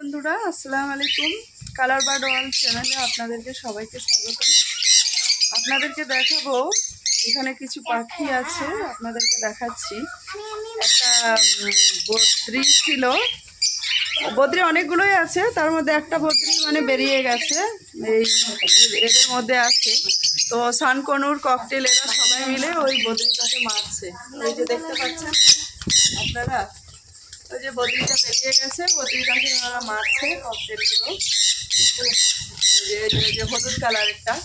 বন্ধুরা আসসালামু আলাইকুম। কালার বার্ড ওয়ার্ল্ড চ্যানেলে আপনাদেরকে সবাইকে স্বাগত। আপনাদেরকে দেখাবো এখানে কিছু পাখি আছে, আপনাদেরকে দেখাচ্ছি। একটা বদ্রি ছিল, বদ্রি অনেকগুলোই আছে, তার মধ্যে একটা বদ্রি মানে বেরিয়ে গেছে, এই এদের মধ্যে আছে। তো সানকনুর ককটেল এরা সবাই মিলে ওই বদ্রিটাকে মারছে। এই যে দেখতে পাচ্ছেন আপনারা, ওই যে বদ্রিটা বেরিয়ে গেছে, বদ্রিটাকে ওরা মারছে ককটেলগুলো, যে হলুদ কালারেরটা।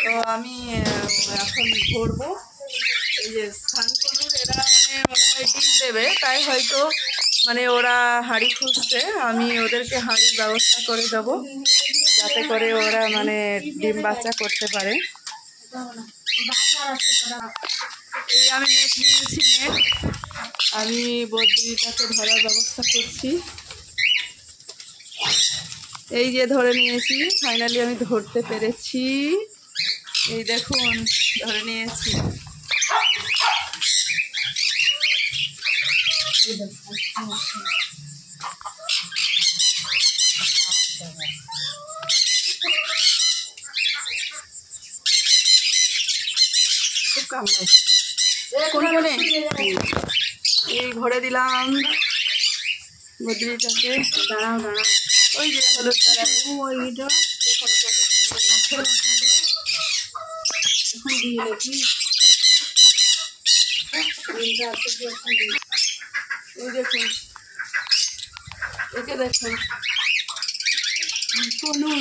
তো আমি এখন ধরবো। এই যে সানকনুর এরা মানে মনে হয় ডিম দেবে, তাই হয়তো মানে ওরা হাঁড়ি খুঁজছে। আমি ওদেরকে হাঁড়ির ব্যবস্থা করে দেবো, যাতে করে ওরা মানে ডিম বাচ্চা করতে পারে। এই আমি নেট নিয়েছি, নেট আমি বদ্রিটাকে ধরার ব্যবস্থা করছি। এই যে ধরে নিয়েছি, ফাইনালি আমি ধরতে পেরেছি। এই দেখুন ধরে নিয়েছি। খুব কামড়ে কোনখানে এই ভরে দিলাম বদ্রিটাকে। দাঁড়াও দাঁড়াও, ওই যে হলুদ কালারের ওইটা দেখুন কত সুন্দর লাগছে। এখন দিয়ে দেখি এই দেখুন, একে দেখুন কনুর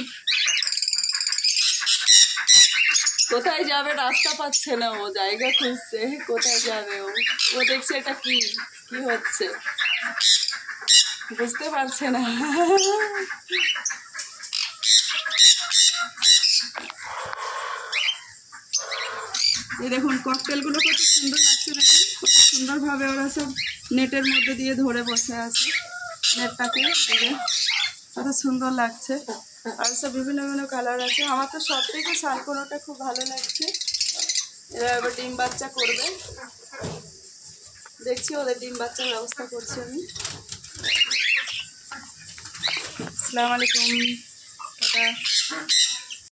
কোথায় যাবে রাস্তা পাচ্ছে না, ও জায়গা খুঁজছে কোথায় যাবে। ও দেখছে এটা কি কি হচ্ছে, বুঝতে পারছে না। এই দেখুন ককটেলগুলো কত সুন্দর লাগছে, দেখুন কত সুন্দরভাবে ওরা সব নেটের মধ্যে দিয়ে ধরে বসে আছে নেটটাকে। কত সুন্দর লাগছে, আর সব বিভিন্ন বিভিন্ন কালার আছে। আমার তো সব থেকে সানকনুটা খুব ভালো লাগছে। এরা এবার ডিম বাচ্চা করবে, দেখছি ওদের ডিম বাচ্চার ব্যবস্থা করছি আমি। আসসালামু আলাইকুম, টাটা।